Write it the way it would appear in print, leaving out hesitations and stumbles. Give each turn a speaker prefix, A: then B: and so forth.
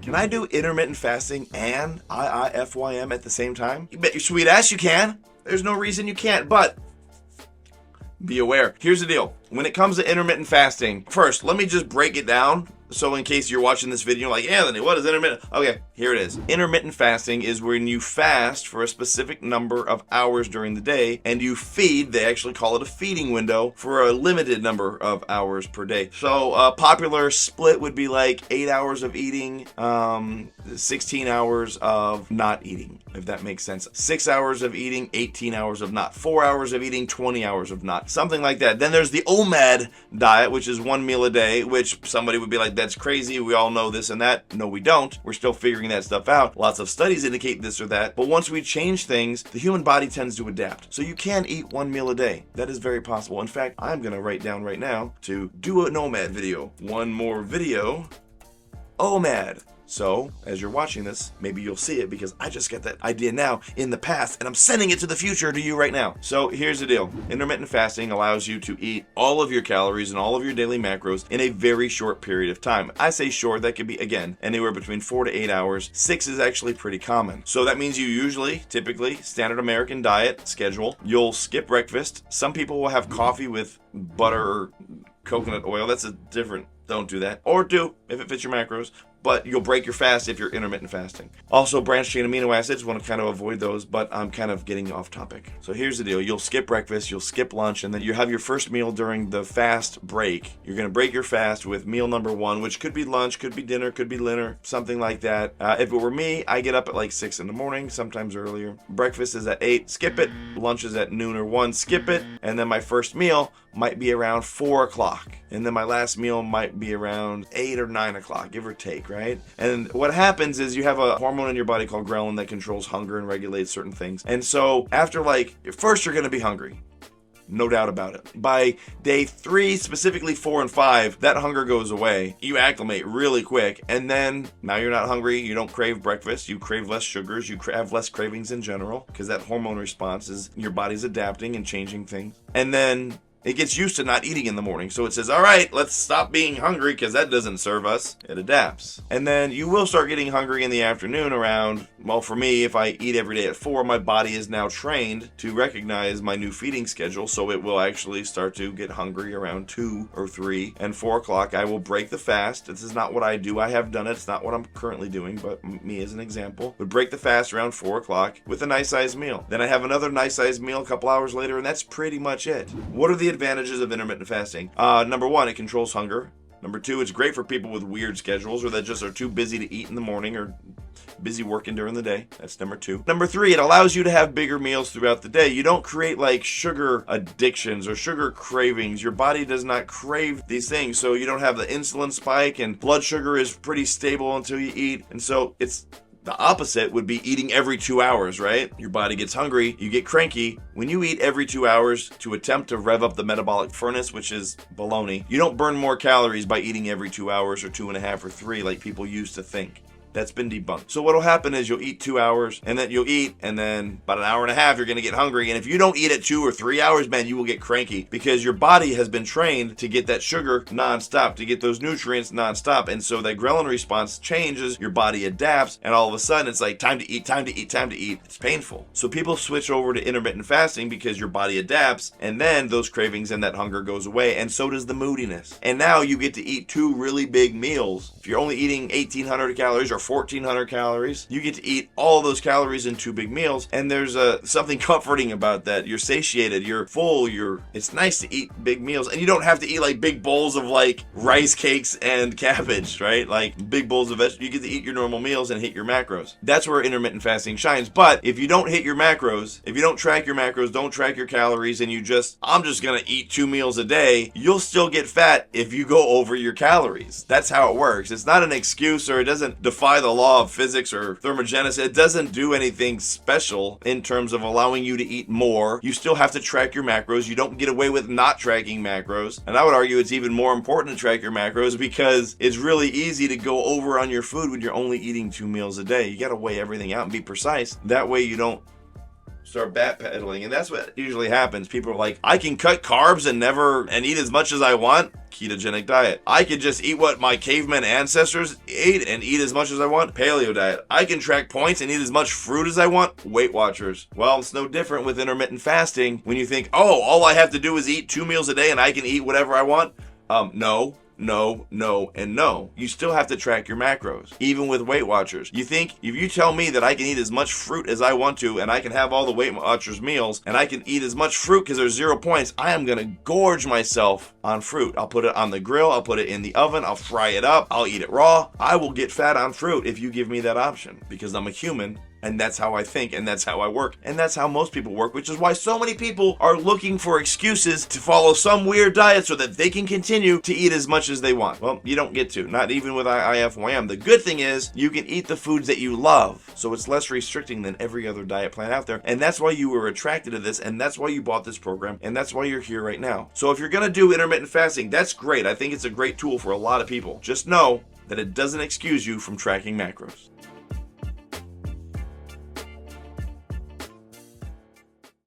A: Can I do intermittent fasting and IIFYM at the same time? You bet your sweet ass you can. There's no reason you can't, but be aware. Here's the deal. When it comes to intermittent fasting, first, let me just break it down. So in case you're watching this video, like, Anthony, what is intermittent? Okay, here it is. Intermittent fasting is when you fast for a specific number of hours during the day and you feed, they actually call it a feeding window, for a limited number of hours per day. So a popular split would be like 8 hours of eating, 16 hours of not eating, if that makes sense. 6 hours of eating, 18 hours of not. 4 hours of eating, 20 hours of not. Something like that. Then there's the OMAD diet, which is 1 meal a day, which somebody would be like, that's crazy. We all know this and that. No, we don't. We're still figuring that stuff out. Lots of studies indicate this or that. But once we change things, the human body tends to adapt. So you can eat 1 meal a day. That is very possible. In fact, I'm going to write down right now to do an OMAD video. One more video. OMAD. So, as you're watching this, maybe you'll see it because I just got that idea now in the past and I'm sending it to the future to you right now. So, here's the deal. Intermittent fasting allows you to eat all of your calories and all of your daily macros in a very short period of time. I say short, that could be, again, anywhere between 4 to 8 hours. 6 is actually pretty common. So, that means you usually, typically, standard American diet schedule, you'll skip breakfast. Some people will have coffee with butter or coconut oil. That's a different, don't do that. Or do, if it fits your macros. But you'll break your fast if you're intermittent fasting. Also, branched chain amino acids, want to kind of avoid those, but I'm kind of getting off topic. So here's the deal. You'll skip breakfast, you'll skip lunch, and then you have your first meal during the fast break. You're going to break your fast with meal number 1, which could be lunch, could be dinner, could be dinner, something like that. If it were me, I get up at like 6 in the morning, sometimes earlier. Breakfast is at 8, skip it. Lunch is at noon or 1, skip it. And then my first meal might be around 4 o'clock. And then my last meal might be around 8 or 9 o'clock, give or take, right? And what happens is you have a hormone in your body called ghrelin that controls hunger and regulates certain things. And so after first you're going to be hungry. No doubt about it. By day 3, specifically 4 and 5, that hunger goes away. You acclimate really quick. And then now you're not hungry. You don't crave breakfast. You crave less sugars. You have less cravings in general because that hormone response is your body's adapting and changing things. And then it gets used to not eating in the morning. So it says, all right, let's stop being hungry because that doesn't serve us. It adapts. And then you will start getting hungry in the afternoon around, well, for me, if I eat every day at 4, my body is now trained to recognize my new feeding schedule. So it will actually start to get hungry around 2 or 3 and 4 o'clock. I will break the fast. This is not what I do. I have done it. It's not what I'm currently doing, but me as an example, would break the fast around 4 o'clock with a nice sized meal. Then I have another nice sized meal a couple hours later, and that's pretty much it. What are the advantages of intermittent fasting? Number 1, it controls hunger. Number 2, it's great for people with weird schedules or that just are too busy to eat in the morning or busy working during the day. That's number 2. Number 3, it allows you to have bigger meals throughout the day. You don't create like sugar addictions or sugar cravings. Your body does not crave these things. So you don't have the insulin spike and blood sugar is pretty stable until you eat. And so it's the opposite would be eating every 2 hours, right? Your body gets hungry, you get cranky. When you eat every 2 hours to attempt to rev up the metabolic furnace, which is baloney, you don't burn more calories by eating every 2 hours or 2.5 or 3 like people used to think. That's been debunked. So what'll happen is you'll eat 2 hours and then you'll eat and then about an hour and a half you're going to get hungry. And if you don't eat at 2 or 3 hours, man, you will get cranky because your body has been trained to get that sugar nonstop, to get those nutrients nonstop. And so that ghrelin response changes, your body adapts, and all of a sudden it's like time to eat, time to eat, time to eat. It's painful. So people switch over to intermittent fasting because your body adapts and then those cravings and that hunger goes away, and so does the moodiness. And now you get to eat 2 really big meals. If you're only eating 1,800 calories or 1,400 calories, you get to eat all those calories in 2 big meals, and there's something comforting about that. You're satiated, you're full, it's nice to eat big meals, and you don't have to eat like big bowls of like rice cakes and cabbage, right? Like big bowls of vegetables. You get to eat your normal meals and hit your macros. That's where intermittent fasting shines. But if you don't hit your macros, if you don't track your macros, don't track your calories, and I'm just gonna eat 2 meals a day, you'll still get fat if you go over your calories. That's how it works. It's not an excuse, or it doesn't defy the law of physics or thermogenesis. It doesn't do anything special in terms of allowing you to eat more. You still have to track your macros. You don't get away with not tracking macros. And I would argue it's even more important to track your macros because it's really easy to go over on your food when you're only eating 2 meals a day. You got to weigh everything out and be precise. That way you don't start backpedaling. And that's what usually happens. People are like, I can cut carbs and eat as much as I want. Ketogenic diet. I could just eat what my caveman ancestors ate and eat as much as I want. Paleo diet. I can track points and eat as much fruit as I want. Weight Watchers. Well, it's no different with intermittent fasting. When you think, oh, all I have to do is eat 2 meals a day and I can eat whatever I want. No. No, and no. You still have to track your macros, even with Weight Watchers. You think, if you tell me that I can eat as much fruit as I want to, and I can have all the Weight Watchers meals, and I can eat as much fruit because there's 0 points, I am going to gorge myself on fruit. I'll put it on the grill, I'll put it in the oven, I'll fry it up, I'll eat it raw. I will get fat on fruit if you give me that option, because I'm a human. And that's how I think, and that's how I work, and that's how most people work, which is why so many people are looking for excuses to follow some weird diet so that they can continue to eat as much as they want. Well, you don't get to, not even with IIFYM. The good thing is you can eat the foods that you love, so it's less restricting than every other diet plan out there, and that's why you were attracted to this, and that's why you bought this program, and that's why you're here right now. So if you're going to do intermittent fasting, that's great. I think it's a great tool for a lot of people. Just know that it doesn't excuse you from tracking macros.